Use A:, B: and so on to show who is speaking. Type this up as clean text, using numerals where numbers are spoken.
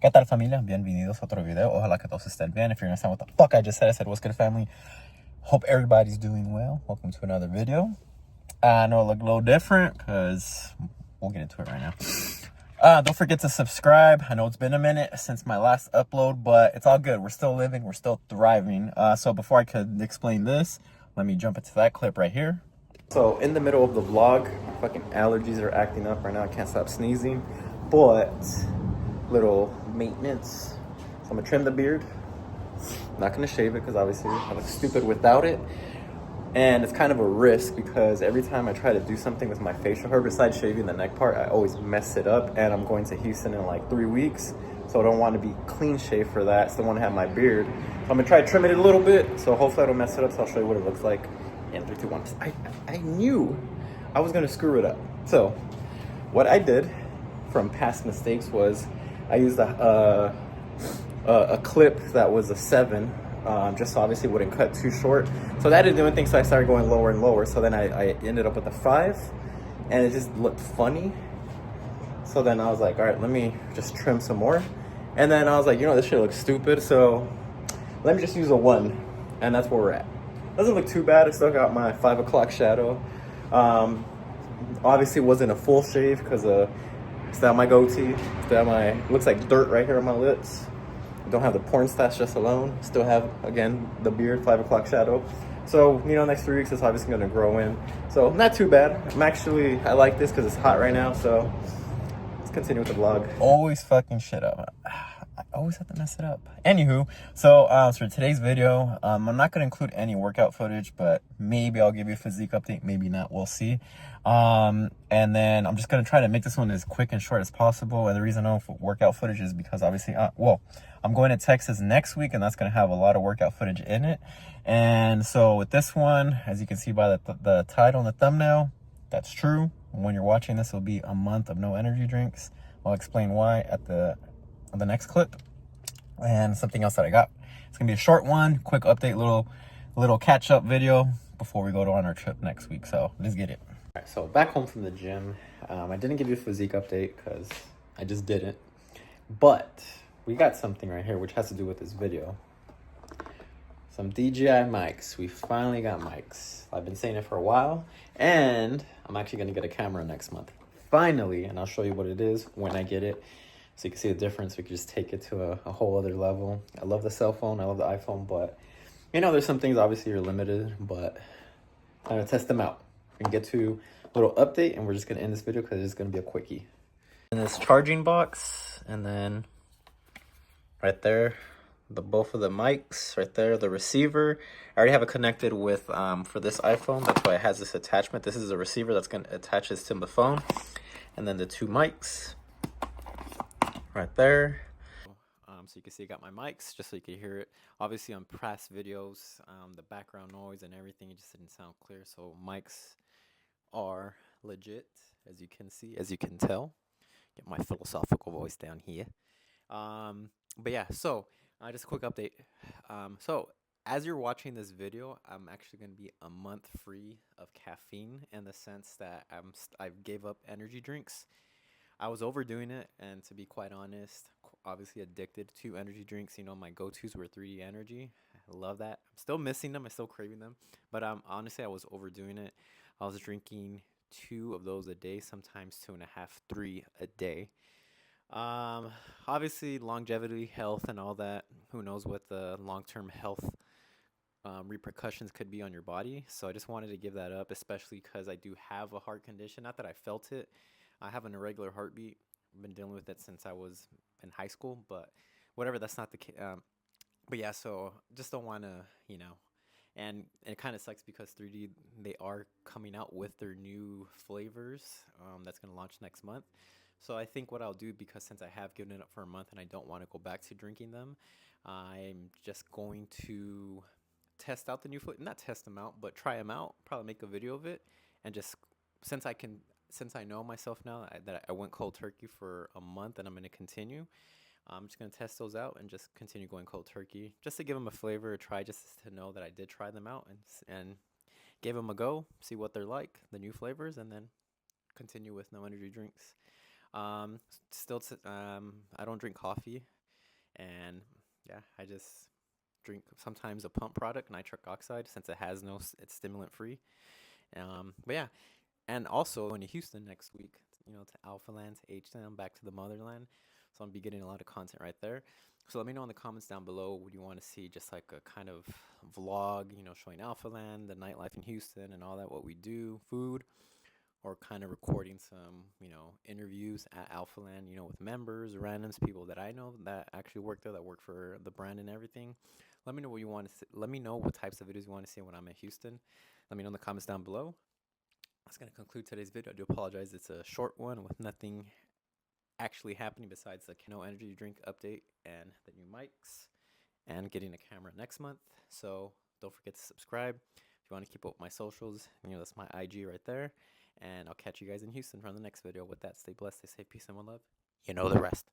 A: ¿Qué tal, familia? Bienvenidos a otro video. Ojalá que todos estén bien. If you're understand what the fuck I said, what's good, family? Hope everybody's doing well. Welcome to another video. I know it looked a little different because we'll get into it right now. Don't forget to subscribe. I know it's been a minute since my last upload, but it's all good. We're still living. We're still thriving. So before I could explain this, let me jump into that clip right here. So in the middle of the vlog, my fucking allergies are acting up right now. I can't stop sneezing, but little maintenance. So I'm gonna trim the beard. I'm not gonna shave it because obviously I look stupid without it. And it's kind of a risk because every time I try to do something with my facial hair besides shaving the neck part, I always mess it up. And I'm going to Houston in like 3 weeks, so I don't want to be clean shaved for that. Still want to have my beard. So I'm gonna try to trim it a little bit, so hopefully I don't mess it up. So I'll show you what it looks like in 3, 2, 1. I knew I was gonna screw it up. So what I did from past mistakes was I used a clip that was a 7, just so obviously it wouldn't cut too short. So that didn't do anything, so I started going lower and lower. So then I ended up with a 5, and it just looked funny. So then I was like, all right, let me just trim some more. And then I was like, you know, this shit looks stupid, so let me just use a 1, and that's where we're at. Doesn't look too bad. I still got my 5 o'clock shadow. Obviously, it wasn't a full shave because still have my goatee, still have my, looks like dirt right here on my lips. Don't have the porn stash just alone. Still have, again, the beard, 5 o'clock shadow. So, you know, next 3 weeks it's obviously gonna grow in. So not too bad. I like this because it's hot right now, so let's continue with the vlog. Always fucking shit up. I always have to mess it up. Anywho, so for today's video, I'm not going to include any workout footage, but maybe I'll give you a physique update, maybe not, we'll see. And then I'm just going to try to make this one as quick and short as possible. And the reason I don't have workout footage is because obviously, I'm going to Texas next week, and that's going to have a lot of workout footage in it. And so with this one, as you can see by the title and the thumbnail, that's true. When you're watching this, it'll be a month of no energy drinks. I'll explain why at the next clip. And something else that I got. It's gonna be a short one, quick update, little catch-up video before we go on our trip next week. So let's get it. All right, so back home from the gym. I didn't give you a physique update because I just didn't. But we got something right here which has to do with this video. Some DJI mics. We finally got mics. I've been saying it for a while, and I'm actually gonna get a camera next month. Finally, and I'll show you what it is when I get it. So you can see the difference. We can just take it to a whole other level. I love the cell phone. I love the iPhone, but you know, there's some things obviously you're limited, but I'm gonna test them out and get to a little update, and we're just gonna end this video because it's gonna be a quickie. In this charging box, and then right there, both of the mics right there, the receiver. I already have it connected with for this iPhone. That's why it has this attachment. This is a receiver that's gonna attach this to the phone, and then the 2 mics right there. So you can see I got my mics just so you can hear it. Obviously on past videos, the background noise and everything, it just didn't sound clear. So mics are legit, as you can see, as you can tell. Get my philosophical voice down here. But yeah, so just a quick update. So as you're watching this video, I'm actually going to be a month free of caffeine, in the sense that I gave up energy drinks. I was overdoing it, and to be quite honest, obviously addicted to energy drinks. You know, my go-tos were 3D Energy. I love that. I'm still missing them. I'm still craving them. But honestly, I was overdoing it. I was drinking 2 of those a day, sometimes 2.5, 3 a day. Obviously, longevity, health, and all that. Who knows what the long-term health repercussions could be on your body. So I just wanted to give that up, especially because I do have a heart condition. Not that I felt it. I have an irregular heartbeat. I've been dealing with it since I was in high school, but whatever, that's not the case. But yeah, so just don't want to, you know, and it kind of sucks because 3D, they are coming out with their new flavors that's going to launch next month. So I think what I'll do, because since I have given it up for a month and I don't want to go back to drinking them, I'm just going to test out the new flavor. Not test them out, but try them out. Probably make a video of it, and just since I know myself now that I went cold turkey for a month and I'm going to continue, I'm just going to test those out and just continue going cold turkey, just to give them a flavor, a try, just to know that I did try them out and gave them a go, see what they're like, the new flavors, and then continue with no energy drinks. Still, I don't drink coffee, and yeah, I just drink sometimes a pump product, nitric oxide, since it has no, it's stimulant free. But yeah, and also going to Houston next week, to Alpha Land, to H Town, back to the motherland. So I'm be getting a lot of content right there. So let me know in the comments down below. Would you want to see just like a kind of vlog, showing Alpha Land, the nightlife in Houston, and all that, what we do, food, or kind of recording some, interviews at Alpha Land, with members, randoms, people that I know that actually work there, that work for the brand and everything. Let me know what you want to see. Let me know what types of videos you want to see when I'm in Houston. Let me know in the comments down below. That's going to conclude today's video. I do apologize. It's a short one with nothing actually happening besides the Kano Energy Drink update and the new mics and getting a camera next month. So don't forget to subscribe. If you want to keep up with my socials, that's my IG right there. And I'll catch you guys in Houston for the next video. With that, stay blessed, stay safe, peace, and one love. You know the rest.